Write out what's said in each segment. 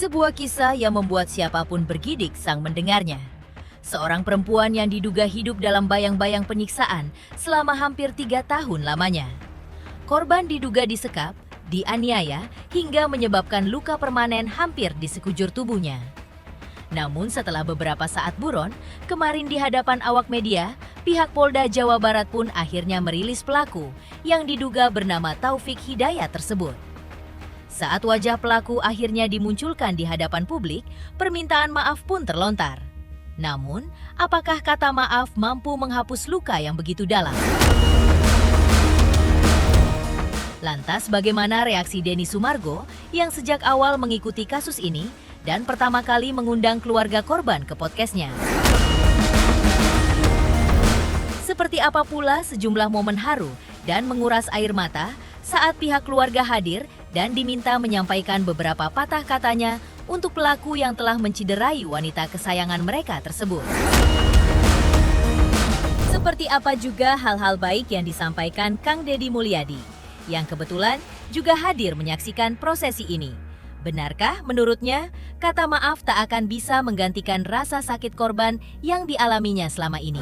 Sebuah kisah yang membuat siapapun bergidik sang mendengarnya. Seorang perempuan yang diduga hidup dalam bayang-bayang penyiksaan selama hampir 3 tahun lamanya. Korban diduga disekap, dianiaya, hingga menyebabkan luka permanen hampir di sekujur tubuhnya. Namun setelah beberapa saat buron, kemarin di hadapan awak media, pihak Polda Jawa Barat pun akhirnya merilis pelaku yang diduga bernama Taufik Hidayat tersebut. Saat wajah pelaku akhirnya dimunculkan di hadapan publik, permintaan maaf pun terlontar. Namun, apakah kata maaf mampu menghapus luka yang begitu dalam? Lantas bagaimana reaksi Denny Sumargo yang sejak awal mengikuti kasus ini dan pertama kali mengundang keluarga korban ke podcastnya? Seperti apa pula sejumlah momen haru dan menguras air mata saat pihak keluarga hadir dan diminta menyampaikan beberapa patah katanya untuk pelaku yang telah menciderai wanita kesayangan mereka tersebut. Seperti apa juga hal-hal baik yang disampaikan Kang Deddy Mulyadi, yang kebetulan juga hadir menyaksikan prosesi ini. Benarkah menurutnya, kata maaf tak akan bisa menggantikan rasa sakit korban yang dialaminya selama ini?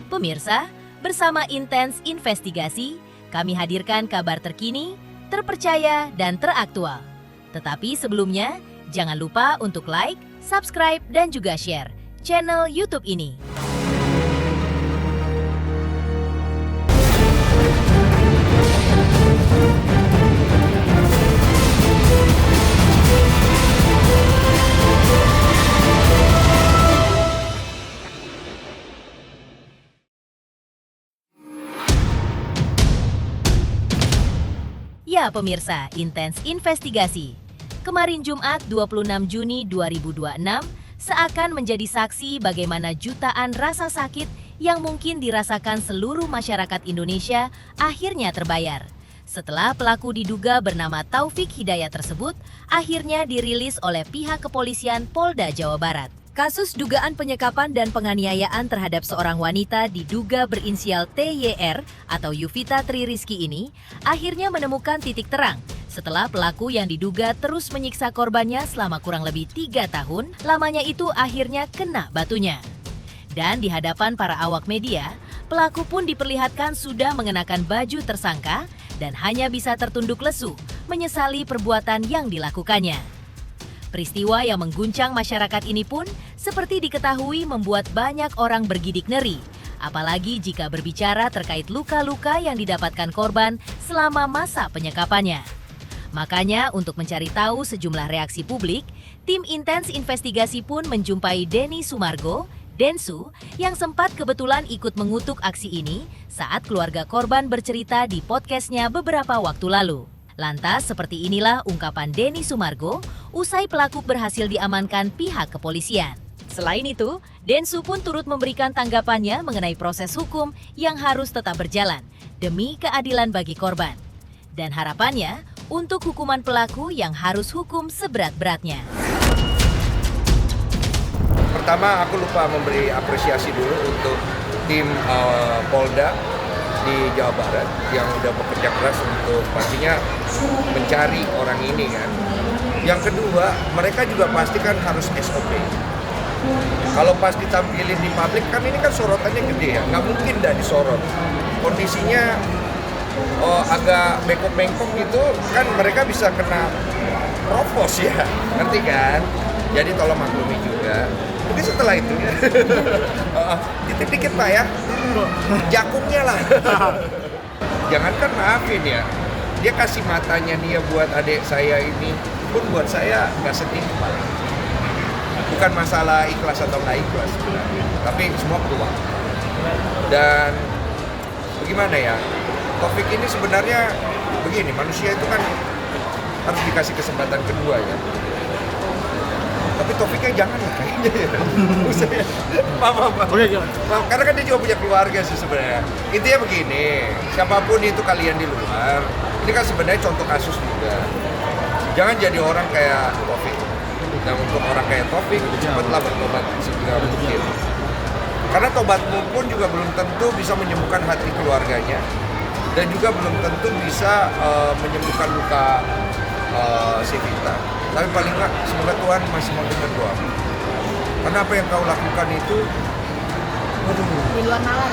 Pemirsa, bersama Intens Investigasi, kami hadirkan kabar terkini, terpercaya, dan teraktual. Tetapi sebelumnya, jangan lupa untuk like, subscribe, dan juga share channel YouTube ini. Ya pemirsa, Intens Investigasi. Kemarin Jumat 26 Juni 2026 seakan menjadi saksi bagaimana jutaan rasa sakit yang mungkin dirasakan seluruh masyarakat Indonesia akhirnya terbayar. Setelah pelaku diduga bernama Taufik Hidayat tersebut akhirnya dirilis oleh pihak kepolisian Polda Jawa Barat. Kasus dugaan penyekapan dan penganiayaan terhadap seorang wanita diduga berinisial TYR atau Yuvita Tri Rizky ini akhirnya menemukan titik terang setelah pelaku yang diduga terus menyiksa korbannya selama kurang lebih 3 tahun, lamanya itu akhirnya kena batunya. Dan di hadapan para awak media, pelaku pun diperlihatkan sudah mengenakan baju tersangka dan hanya bisa tertunduk lesu menyesali perbuatan yang dilakukannya. Peristiwa yang mengguncang masyarakat ini pun seperti diketahui membuat banyak orang bergidik ngeri, apalagi jika berbicara terkait luka-luka yang didapatkan korban selama masa penyekapannya. Makanya untuk mencari tahu sejumlah reaksi publik, tim Intens Investigasi pun menjumpai Denny Sumargo, Densu, yang sempat kebetulan ikut mengutuk aksi ini saat keluarga korban bercerita di podcastnya beberapa waktu lalu. Lantas seperti inilah ungkapan Denny Sumargo usai pelaku berhasil diamankan pihak kepolisian. Selain itu, Densu pun turut memberikan tanggapannya mengenai proses hukum yang harus tetap berjalan demi keadilan bagi korban. Dan harapannya untuk hukuman pelaku yang harus hukum seberat-beratnya. Pertama, aku lupa memberi apresiasi dulu untuk tim Polda di Jawa Barat yang udah bekerja keras untuk pastinya mencari orang ini kan. Yang kedua, mereka juga pasti kan harus SOP. Kalau pas ditampilin di publik kan ini kan sorotannya gede ya, nggak mungkin dah disorot. Kondisinya agak bengkok-bengkok gitu kan, mereka bisa kena propos ya, ngerti kan? Jadi tolong maklumi juga. Mungkin setelah itu ya, titip dikit Pak ya, jakungnya lah. Jangankan maafin ya, dia kasih matanya dia buat adik saya ini, pun buat saya nggak sedih Pak. Bukan masalah ikhlas atau nggak ikhlas sebenarnya, tapi semua peluang. Dan bagaimana ya, Taufik ini sebenarnya begini, manusia itu kan harus dikasih kesempatan kedua ya. Tapi Taufiknya jangan lah kayaknya ya. Maaf. Karena kan dia juga punya keluarga sih sebenarnya. Intinya begini, siapapun itu kalian di luar, ini kan sebenarnya contoh kasus juga. Jangan jadi orang kayak Taufik. Dan untuk orang kayak Taufik, cepatlah bertobat segera mungkin. Karena tobatmu pun juga belum tentu bisa menyembuhkan hati keluarganya. Dan juga belum tentu bisa menyembuhkan luka si Vita. Tapi paling nggak semoga Tuhan masih mendengar doa. Karena apa yang kau lakukan itu, Di luar nalar.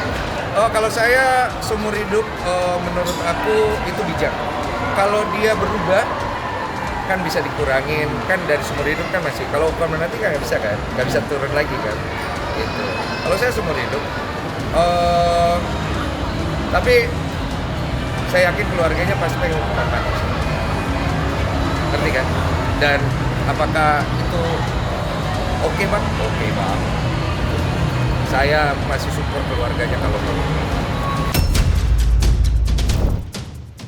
kalau saya seumur hidup menurut aku itu bijak. Kalau dia berubah kan bisa dikurangin, kan dari seumur hidup kan masih. Kalau hukuman mati kan nggak bisa kan, nggak bisa turun lagi kan. Gitu. Kalau saya seumur hidup, tapi saya yakin keluarganya pasti pengen hukuman mati. Ngerti kan? Dan apakah itu oke bang? Oke bang. Saya masih support keluarganya kalau perlu.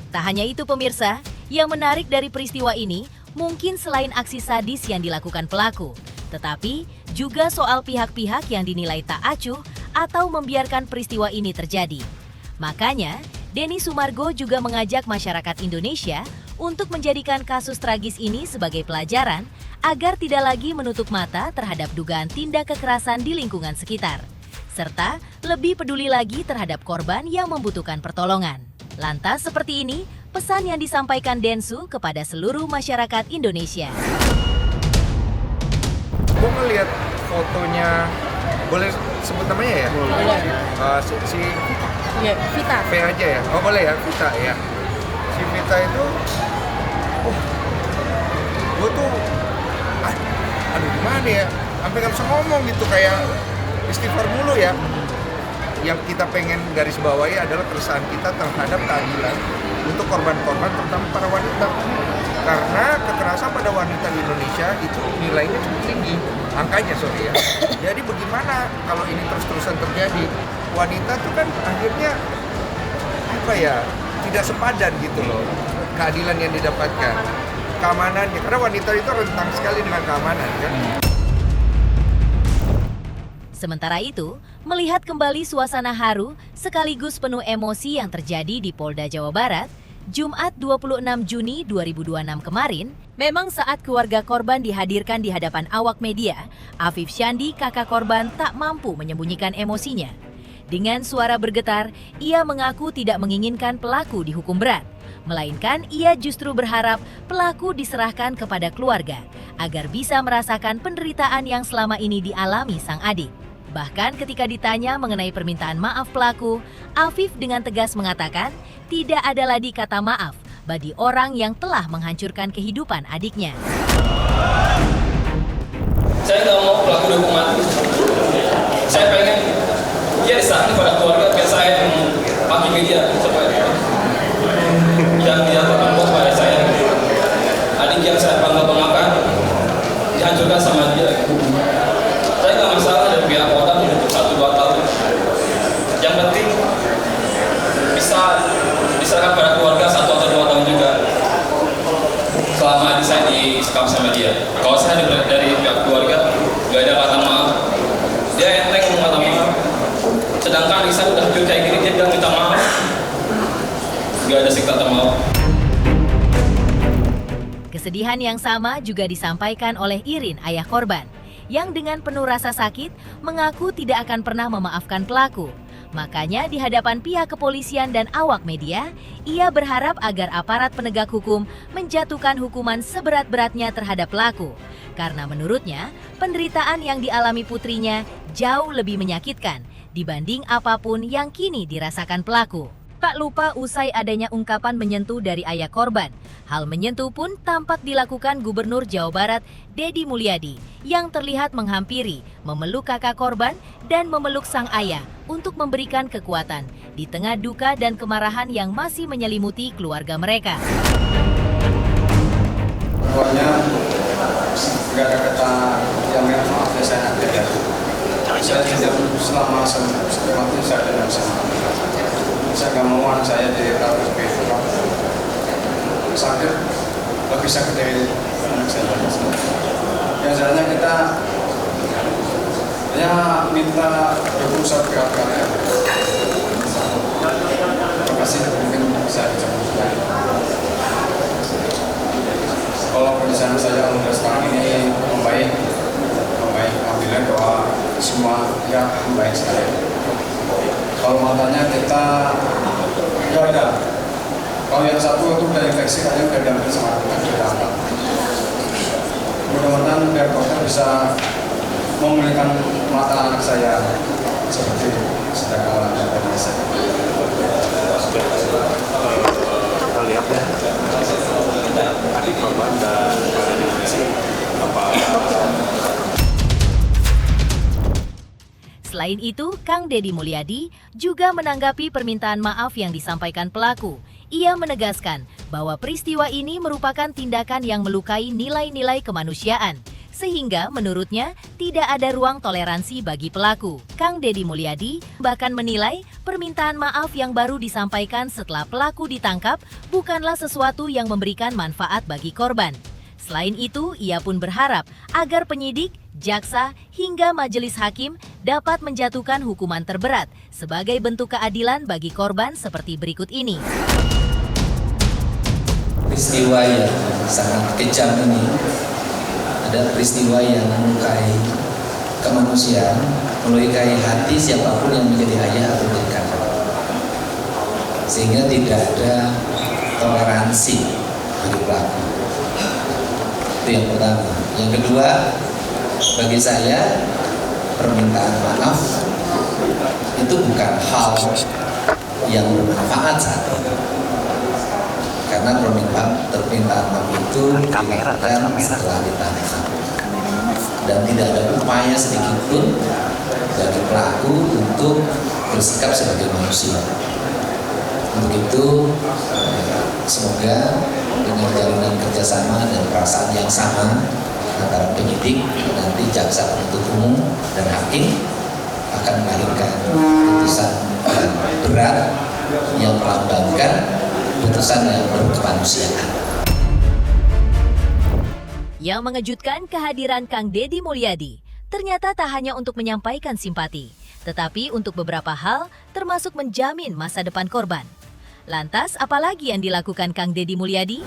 Tak hanya itu pemirsa, yang menarik dari peristiwa ini mungkin selain aksi sadis yang dilakukan pelaku, tetapi juga soal pihak-pihak yang dinilai tak acuh atau membiarkan peristiwa ini terjadi. Makanya, Denny Sumargo juga mengajak masyarakat Indonesia untuk menjadikan kasus tragis ini sebagai pelajaran agar tidak lagi menutup mata terhadap dugaan tindak kekerasan di lingkungan sekitar, serta lebih peduli lagi terhadap korban yang membutuhkan pertolongan. Lantas seperti ini pesan yang disampaikan Densu kepada seluruh masyarakat Indonesia. Gue ngeliat fotonya, boleh sebut namanya ya? Boleh. Si Iya, Vita. V aja ya? Oh boleh ya, Vita ya. Si Vita itu, gue tuh, aduh gimana ya? Sampai nggak bisa ngomong gitu, kayak istighfar mulu ya. Yang kita pengen garis bawahi adalah keresahan kita terhadap keadilan untuk korban-korban, terutama para wanita. Karena kekerasan pada wanita di Indonesia itu nilainya cukup tinggi, angkanya sorry ya. Jadi bagaimana kalau ini terus-terusan terjadi? Wanita tuh kan akhirnya apa ya, tidak sepadan gitu loh keadilan yang didapatkan, keamanannya. Karena wanita itu rentan sekali dengan keamanan kan. Sementara itu, melihat kembali suasana haru sekaligus penuh emosi yang terjadi di Polda Jawa Barat, Jumat 26 Juni 2026 kemarin, memang saat keluarga korban dihadirkan di hadapan awak media, Afif Syandi, kakak korban, tak mampu menyembunyikan emosinya. Dengan suara bergetar, ia mengaku tidak menginginkan pelaku dihukum berat, melainkan ia justru berharap pelaku diserahkan kepada keluarga agar bisa merasakan penderitaan yang selama ini dialami sang adik. Bahkan ketika ditanya mengenai permintaan maaf pelaku, Afif dengan tegas mengatakan tidak ada lagi kata maaf bagi orang yang telah menghancurkan kehidupan adiknya. Saya nggak mau pelaku dihukum mati. Saya pengen dia diserahkan kepada keluarga biar saya pakai media supaya yang dia berbuat kepada saya. Adik yang saya bangga-banggakan dihancurkan sama dia. Saya nggak masalah dari pihak kota untuk 1-2 tahun. Yang penting bisa diserahkan pada keluarga 1 atau 2 tahun juga. Selama adik saya disekap sama dia. Kalau saya dari pihak keluarga nggak ada kata maaf, dia enteng ngomong kata maaf. Sedangkan adik saya udah hancur kayak gini, dia bilang minta maaf. Nggak ada kata maaf. Kesedihan yang sama juga disampaikan oleh Irin, ayah korban, yang dengan penuh rasa sakit mengaku tidak akan pernah memaafkan pelaku. Makanya di hadapan pihak kepolisian dan awak media, ia berharap agar aparat penegak hukum menjatuhkan hukuman seberat-beratnya terhadap pelaku. Karena menurutnya, penderitaan yang dialami putrinya jauh lebih menyakitkan dibanding apapun yang kini dirasakan pelaku. Tak lupa usai adanya ungkapan menyentuh dari ayah korban, hal menyentuh pun tampak dilakukan Gubernur Jawa Barat, Deddy Mulyadi, yang terlihat menghampiri, memeluk kakak korban, dan memeluk sang ayah untuk memberikan kekuatan di tengah duka dan kemarahan yang masih menyelimuti keluarga mereka. Pokoknya nggak ada kata yang maaf ya saya nanti ya. Saya tidak selama waktu saya tidak bisa. Saya nggak mau anak saya di rawat begitu pak. Sakit lebih sakit dari anak saya. Biasanya kita ya minta berusaha berkali-kali. Terima kasih mungkin bisa dicapai. Kalau kondisi saya untuk sekarang ini membaik, alhamdulillah doa semua ya membaik sekali. Kalau matanya kita nggak ada, Kalau yang satu itu udah infeksi, katanya udah diambil sama teman, udah diangkat. Mudah-mudahan biar dokter bisa memulihkan mata anak saya seperti sedang kalah dari saya. Kita lihat ya adik korban dan kondisi apa. Selain itu, Kang Deddy Mulyadi juga menanggapi permintaan maaf yang disampaikan pelaku. Ia menegaskan bahwa peristiwa ini merupakan tindakan yang melukai nilai-nilai kemanusiaan, sehingga menurutnya tidak ada ruang toleransi bagi pelaku. Kang Deddy Mulyadi bahkan menilai permintaan maaf yang baru disampaikan setelah pelaku ditangkap bukanlah sesuatu yang memberikan manfaat bagi korban. Selain itu, ia pun berharap agar penyidik, jaksa, hingga majelis hakim dapat menjatuhkan hukuman terberat sebagai bentuk keadilan bagi korban seperti berikut ini. Peristiwa yang sangat kejam ini ada peristiwa yang melukai kemanusiaan, melukai hati siapapun yang menjadi ayah atau menjadi kakak. Sehingga tidak ada toleransi bagi pelaku. Itu yang pertama. Yang kedua, bagi saya permintaan maaf itu bukan hal yang bermanfaat saat ini. Karena permintaan maaf itu dilakukan setelah ditangkap. Dan tidak ada upaya sedikit pun dari pelaku untuk bersikap sebagai manusia. Untuk itu, semoga dengan jalinan kerjasama dan perasaan yang sama antara penyidik, nanti jaksa penuntut umum dan hakim akan melahirkan putusan yang berat yang melambangkan putusan yang berkemanusiaan. Yang mengejutkan, kehadiran Kang Deddy Mulyadi ternyata tak hanya untuk menyampaikan simpati, tetapi untuk beberapa hal termasuk menjamin masa depan korban. Lantas, apalagi yang dilakukan Kang Deddy Mulyadi?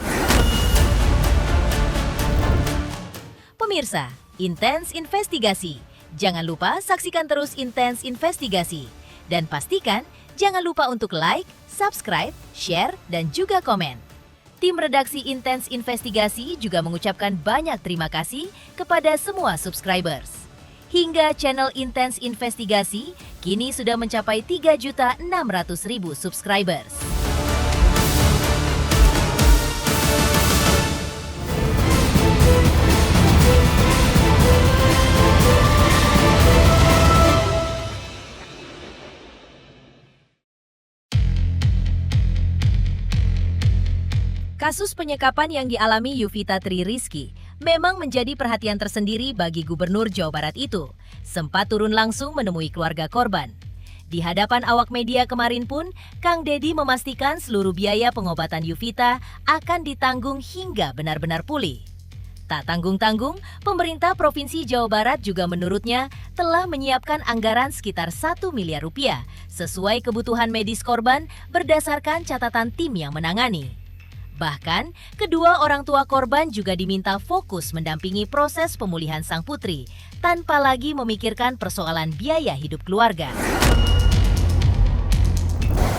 Pemirsa, Intens Investigasi. Jangan lupa saksikan terus Intens Investigasi. Dan pastikan jangan lupa untuk like, subscribe, share, dan juga komen. Tim redaksi Intens Investigasi juga mengucapkan banyak terima kasih kepada semua subscribers. Hingga channel Intens Investigasi kini sudah mencapai 3.600.000 subscribers. Kasus penyekapan yang dialami Yuvita Tri Rizky memang menjadi perhatian tersendiri bagi Gubernur Jawa Barat itu. Sempat turun langsung menemui keluarga korban. Di hadapan awak media kemarin pun, Kang Deddy memastikan seluruh biaya pengobatan Yuvita akan ditanggung hingga benar-benar pulih. Tak tanggung-tanggung, pemerintah Provinsi Jawa Barat juga menurutnya telah menyiapkan anggaran sekitar 1 miliar rupiah sesuai kebutuhan medis korban berdasarkan catatan tim yang menangani. Bahkan, kedua orang tua korban juga diminta fokus mendampingi proses pemulihan sang putri, tanpa lagi memikirkan persoalan biaya hidup keluarga.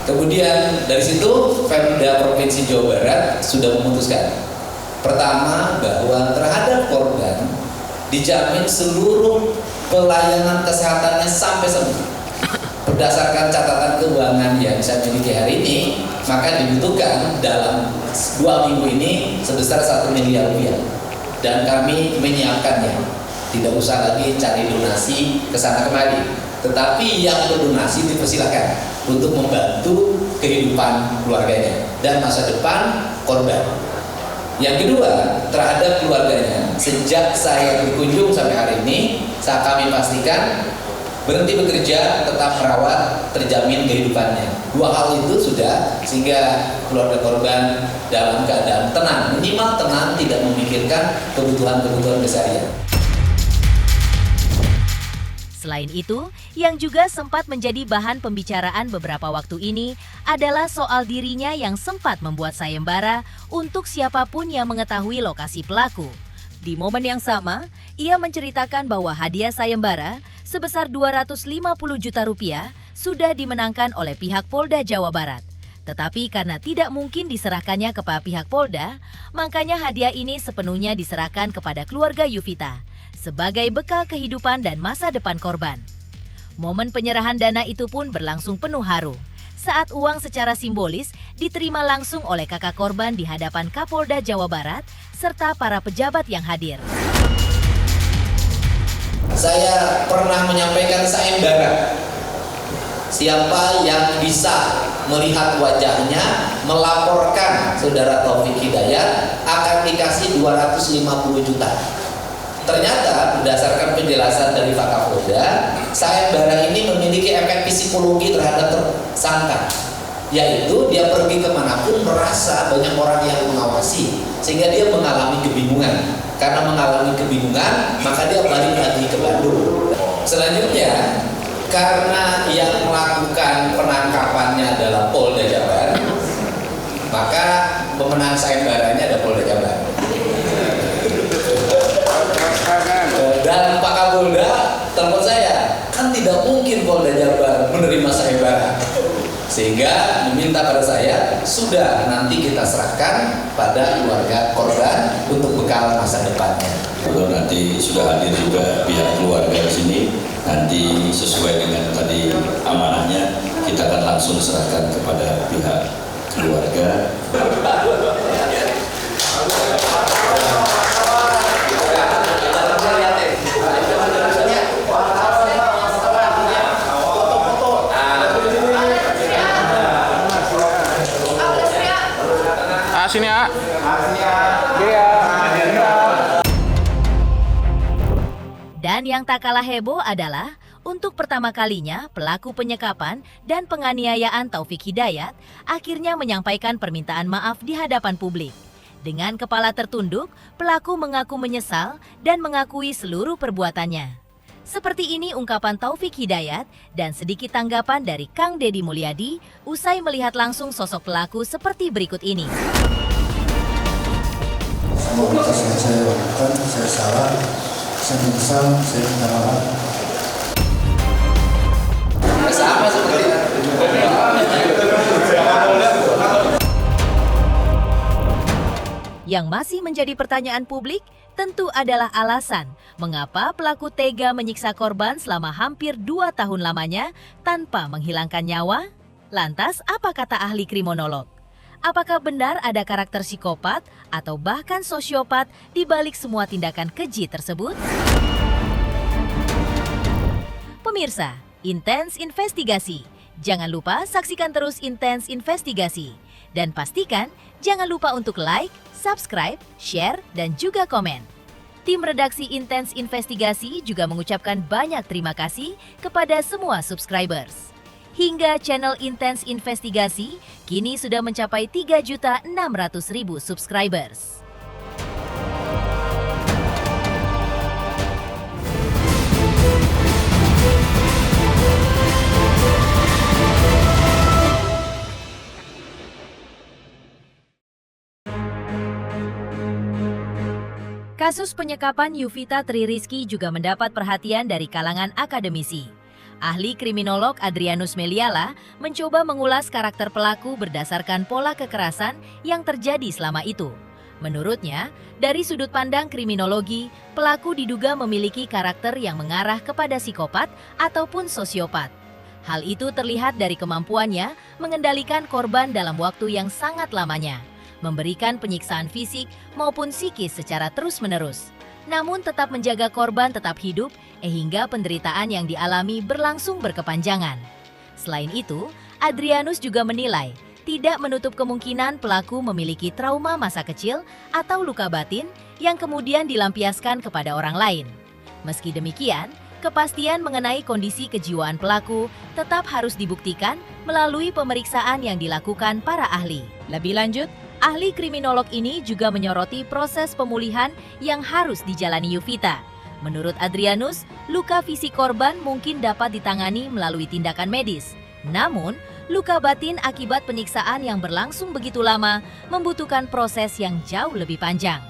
Kemudian dari situ, Pemda Provinsi Jawa Barat sudah memutuskan. Pertama, bahwa terhadap korban dijamin seluruh pelayanan kesehatannya sampai sembuh. Berdasarkan catatan keuangan yang saya miliki hari ini, maka dibutuhkan dalam 2 minggu ini sebesar 1 miliar rupiah. Dan kami menyiapkannya. Tidak usah lagi cari donasi ke sana kemari. Tetapi yang berdonasi dipersilakan untuk membantu kehidupan keluarganya dan masa depan korban. Yang kedua, terhadap keluarganya, sejak saya berkunjung sampai hari ini, kami pastikan berhenti bekerja, tetap merawat, terjamin kehidupannya. 2 hal itu sudah, sehingga keluarga korban dalam keadaan tenang, minimal tenang, tidak memikirkan kebutuhan-kebutuhan keseharian. Selain itu, yang juga sempat menjadi bahan pembicaraan beberapa waktu ini adalah soal dirinya yang sempat membuat sayembara untuk siapapun yang mengetahui lokasi pelaku. Di momen yang sama, ia menceritakan bahwa hadiah sayembara sebesar 250 juta rupiah sudah dimenangkan oleh pihak Polda Jawa Barat. Tetapi karena tidak mungkin diserahkannya kepada pihak Polda, makanya hadiah ini sepenuhnya diserahkan kepada keluarga Yuvita sebagai bekal kehidupan dan masa depan korban. Momen penyerahan dana itu pun berlangsung penuh haru saat uang secara simbolis diterima langsung oleh kakak korban di hadapan Kapolda Jawa Barat serta para pejabat yang hadir. Saya pernah menyampaikan sayembara. Siapa yang bisa melihat wajahnya, melaporkan Saudara Taufik Hidayat akan dikasih 250 juta. Ternyata berdasarkan penjelasan dari Pak Kapolda, sayembara ini memiliki efek psikologi terhadap tersangka, yaitu dia pergi kemanapun merasa banyak orang yang mengawasi, sehingga dia mengalami kebingungan. Karena mengalami kebingungan, maka dia balik lagi ke Bandung. Selanjutnya, karena yang melakukan penangkapannya adalah Polda Jabar, maka pemenang sayembaranya ada Polda Jabar. Dan Pak Kapolda telepon saya, kan tidak mungkin Polda Jabar menerima sayembara, sehingga meminta pada saya, sudah nanti kita serahkan pada keluarga korban untuk bekal masa depannya. Kalau nanti sudah hadir juga pihak keluarga di sini, nanti sesuai dengan tadi amanahnya kita akan langsung serahkan kepada pihak keluarga. Sini ya. Dan yang tak kalah heboh adalah untuk pertama kalinya pelaku penyekapan dan penganiayaan Taufik Hidayat akhirnya menyampaikan permintaan maaf di hadapan publik. Dengan kepala tertunduk, pelaku mengaku menyesal dan mengakui seluruh perbuatannya. Seperti ini ungkapan Taufik Hidayat dan sedikit tanggapan dari Kang Deddy Mulyadi usai melihat langsung sosok pelaku seperti berikut ini. Semua kasus yang saya lakukan, saya salah, saya menyesal, saya minta maaf. Sama seperti Yang masih menjadi pertanyaan publik tentu adalah alasan mengapa pelaku tega menyiksa korban selama hampir 2 tahun lamanya tanpa menghilangkan nyawa. Lantas apa kata ahli kriminolog? Apakah benar ada karakter psikopat atau bahkan sosiopat di balik semua tindakan keji tersebut? Pemirsa, Intens Investigasi. Jangan lupa saksikan terus Intens Investigasi. Dan pastikan jangan lupa untuk like, subscribe, share, dan juga komen. Tim redaksi Intens Investigasi juga mengucapkan banyak terima kasih kepada semua subscribers. Hingga channel Intens Investigasi kini sudah mencapai 3.600.000 subscribers. Kasus penyekapan Yuvita Tri Rizky juga mendapat perhatian dari kalangan akademisi. Ahli kriminolog Adrianus Meliala mencoba mengulas karakter pelaku berdasarkan pola kekerasan yang terjadi selama itu. Menurutnya, dari sudut pandang kriminologi, pelaku diduga memiliki karakter yang mengarah kepada psikopat ataupun sosiopat. Hal itu terlihat dari kemampuannya mengendalikan korban dalam waktu yang sangat lamanya, memberikan penyiksaan fisik maupun psikis secara terus-menerus, namun tetap menjaga korban tetap hidup hingga penderitaan yang dialami berlangsung berkepanjangan. Selain itu, Adrianus juga menilai tidak menutup kemungkinan pelaku memiliki trauma masa kecil atau luka batin yang kemudian dilampiaskan kepada orang lain. Meski demikian, kepastian mengenai kondisi kejiwaan pelaku tetap harus dibuktikan melalui pemeriksaan yang dilakukan para ahli. Lebih lanjut, ahli kriminolog ini juga menyoroti proses pemulihan yang harus dijalani Yuvita. Menurut Adrianus, luka fisik korban mungkin dapat ditangani melalui tindakan medis. Namun, luka batin akibat penyiksaan yang berlangsung begitu lama membutuhkan proses yang jauh lebih panjang.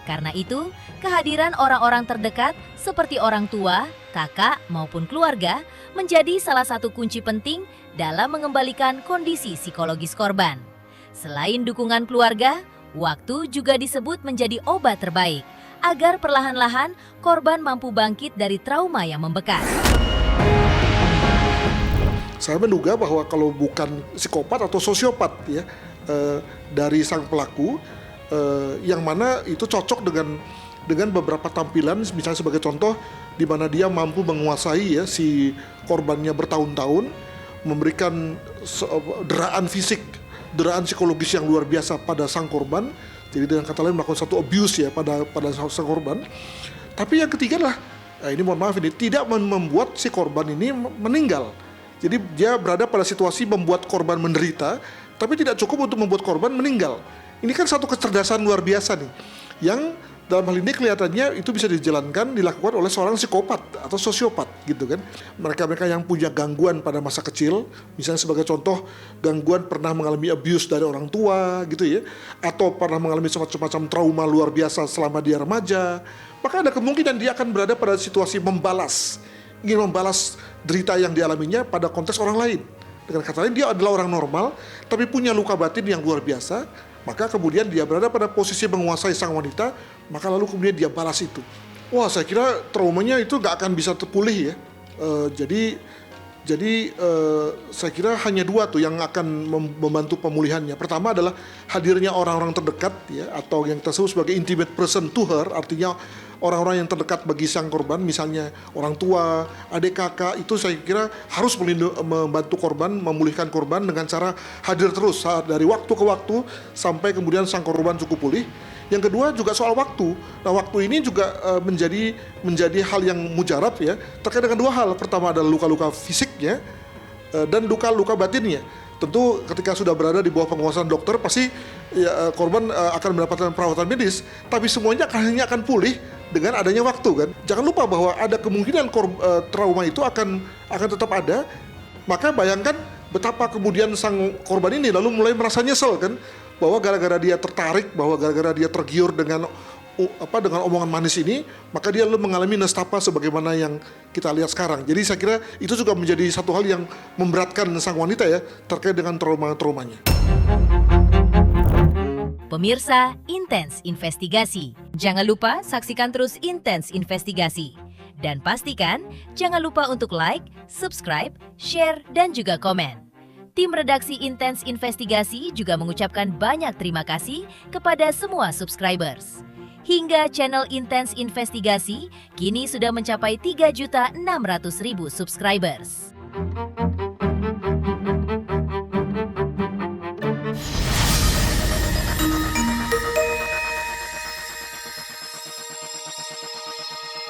Karena itu, kehadiran orang-orang terdekat seperti orang tua, kakak, maupun keluarga menjadi salah satu kunci penting dalam mengembalikan kondisi psikologis korban. Selain dukungan keluarga, waktu juga disebut menjadi obat terbaik agar perlahan-lahan korban mampu bangkit dari trauma yang membekas. Saya menduga bahwa kalau bukan psikopat atau sosiopat ya dari sang pelaku, yang mana itu cocok dengan beberapa tampilan, misalnya sebagai contoh di mana dia mampu menguasai ya si korbannya bertahun-tahun, memberikan deraan fisik, deraan psikologis yang luar biasa pada sang korban. Jadi dengan kata lain melakukan satu abuse ya pada sang korban. Tapi yang ketiga adalah, ini mohon maaf ini tidak membuat si korban ini meninggal. Jadi dia berada pada situasi membuat korban menderita, tapi tidak cukup untuk membuat korban meninggal. Ini kan satu kecerdasan luar biasa nih, yang dalam hal ini kelihatannya itu bisa dilakukan oleh seorang psikopat atau sosiopat gitu kan. Mereka-mereka yang punya gangguan pada masa kecil, misalnya sebagai contoh gangguan pernah mengalami abuse dari orang tua gitu ya, atau pernah mengalami semacam trauma luar biasa selama dia remaja, maka ada kemungkinan dia akan berada pada situasi ingin membalas derita yang dialaminya pada konteks orang lain. Dengan kata lain, dia adalah orang normal tapi punya luka batin yang luar biasa. Maka kemudian dia berada pada posisi menguasai sang wanita, maka lalu kemudian dia balas itu. Wah, saya kira traumanya itu gak akan bisa terpulih ya. Jadi saya kira hanya dua tuh yang akan membantu pemulihannya. Pertama adalah hadirnya orang-orang terdekat ya, atau yang tersebut sebagai intimate person to her, artinya orang-orang yang terdekat bagi sang korban, misalnya orang tua, adik kakak, itu saya kira harus membantu korban, memulihkan korban dengan cara hadir terus dari waktu ke waktu sampai kemudian sang korban cukup pulih. Yang kedua juga soal waktu. Nah, waktu ini juga menjadi hal yang mujarab ya, terkait dengan dua hal. Pertama adalah luka-luka fisiknya dan luka-luka batinnya. Tentu ketika sudah berada di bawah penguasaan dokter, pasti ya, korban akan mendapatkan perawatan medis, tapi semuanya hanya akan pulih dengan adanya waktu kan. Jangan lupa bahwa ada kemungkinan trauma itu akan tetap ada. Maka bayangkan betapa kemudian sang korban ini lalu mulai merasa nyesel kan, bahwa gara-gara dia tertarik, bahwa gara-gara dia tergiur dengan omongan manis ini, maka dia lalu mengalami nestapa sebagaimana yang kita lihat sekarang. Jadi saya kira itu juga menjadi satu hal yang memberatkan sang wanita ya, terkait dengan traumanya. Pemirsa Intens Investigasi, jangan lupa saksikan terus Intens Investigasi. Dan pastikan jangan lupa untuk like, subscribe, share, dan juga komen. Tim redaksi Intens Investigasi juga mengucapkan banyak terima kasih kepada semua subscribers. Hingga channel Intens Investigasi kini sudah mencapai 3.600.000 subscribers.